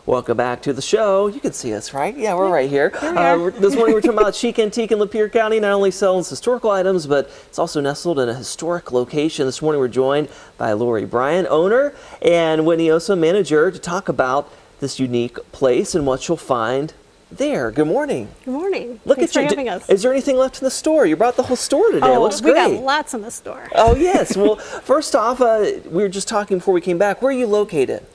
Welcome back to the show. You can see us, right? Yeah, we're right here. This morning we're talking about Chic Antique in Lapeer County. Not only sells historical items, but it's also nestled in a historic location. This morning we're joined by Lori Bryan, owner, and Whitney Osa, manager, to talk about this unique place and what you'll find there. Good morning. Good morning. Look Thanks at you. for having us. Is there anything left in the store? You brought the whole store today. It looks we great. got lots in the store. Oh, yes. Well, first off, we were just talking before we came back. Where are you located?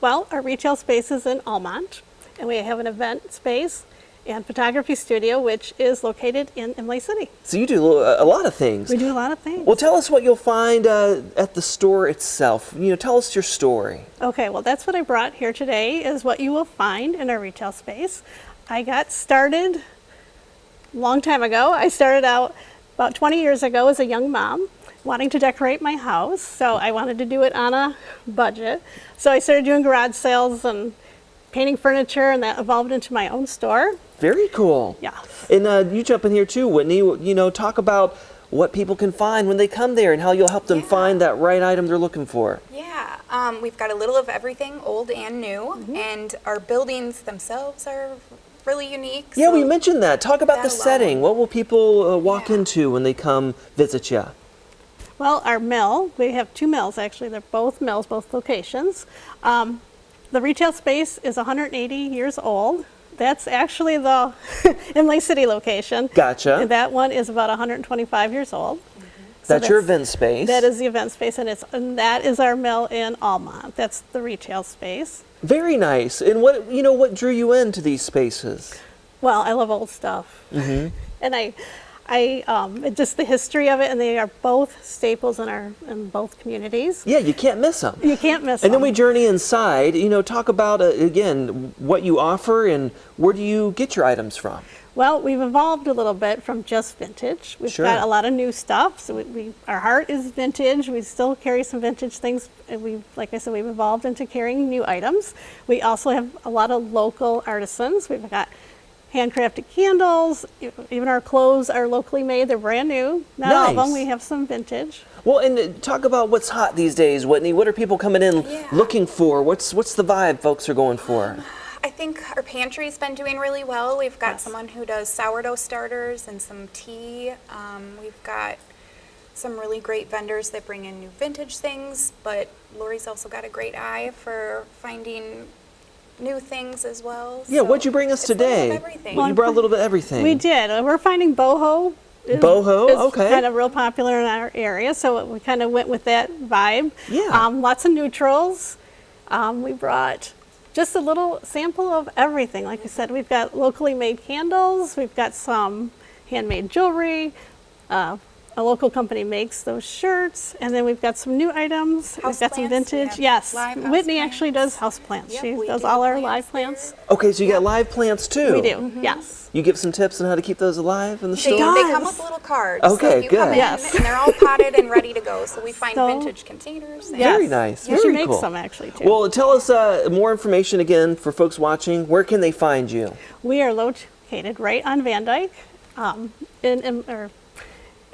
Well, our retail space is in Almont, and we have an event space and photography studio, which is located in Imlay City. So you do a lot of things. We do a lot of things. Well, tell us what you'll find at the store itself. You know, tell us your story. Okay, well, that's what I brought here today, is what you will find in our retail space. I got started a long time ago. I started out about 20 years ago as a young mom, wanting to decorate my house, so I wanted to do it on a budget. So I started doing garage sales and painting furniture, and that evolved into my own store. Very cool. Yeah. And you jump in here too, Whitney. You know, talk about what people can find when they come there and how you'll help them find that right item they're looking for. Yeah, we've got a little of everything, old and new, and our buildings themselves are really unique. Yeah, so we mentioned that. Talk about the that alone. setting. What will people walk into when they come visit you? Well, our mill, we have two mills actually. They're both mills, both locations. The retail space is 180 years old. That's actually the Imlay City location. Gotcha. And that one is about 125 years old. So That's your event space. That is the event space, and that is our mill in Almont. That's the retail space. Very nice. And what drew you into these spaces? Well, I love old stuff, and I just the history of it, and they are both staples in both communities. Yeah, you can't miss them. You can't miss them. And then we journey inside. You know, talk about again what you offer and where do you get your items from? Well, we've evolved a little bit from just vintage. We've Sure. got a lot of new stuff. So our heart is vintage. We still carry some vintage things. And like I said, we've evolved into carrying new items. We also have a lot of local artisans. We've got handcrafted candles. Even our clothes are locally made. They're brand new. Not all of them. Nice. We have some vintage. Well, and talk about what's hot these days, Whitney. What are people coming in looking for? What's the vibe folks are going for? I think our pantry's been doing really well. We've got someone who does sourdough starters and some tea. We've got some really great vendors that bring in new vintage things, but Lori's also got a great eye for finding new things as well. Yeah, So what'd you bring us it's a little today? of everything. Well, you brought a little bit of everything. We did. We're finding boho. Boho, is okay. kind of real popular in our area, so we kind of went with that vibe. Yeah. Lots of neutrals. We brought just a little sample of everything. Like I said, we've got locally made candles. We've got some handmade jewelry. A local company makes those shirts, and then we've got some new items. We've got some Houseplants. vintage. We have Yes, live Whitney houseplants. actually does houseplants. Yep, She we does do all our plants live there. plants. Okay, so you got live plants too. We do. Yes. You give some tips on how to keep those alive in the They, store? they come with little cards. Okay, so you come good. in, Yes. and they're all potted and ready to go. So we find So- vintage containers. and- Yes. Very nice. She Very makes cool. some actually too. Well, tell us more information again for folks watching. Where can they find you? We are located right on Van Dyke,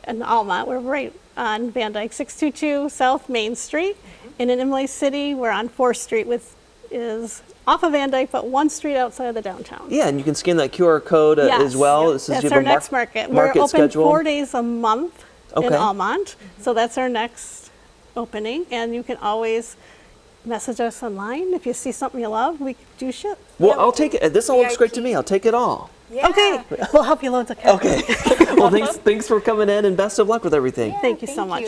in Almont. We're right on Van Dyke, 622 South Main Street. And in Imlay City, we're on 4th Street, which is off of Van Dyke, but one street outside of the downtown. Yeah, and you can scan that QR code Yes. as well. This is That's you have our a next market. We're market open schedule. 4 days a month in Okay. Almont. So that's our next opening. And you can always message us online. If you see something you love, we do ship. Well, Yep. I'll take it. This all looks great to VIP. me. I'll take it all. Yeah. Okay, we'll help you load the cart. Okay. Well, thanks for coming in, and best of luck with everything. Thank you so much.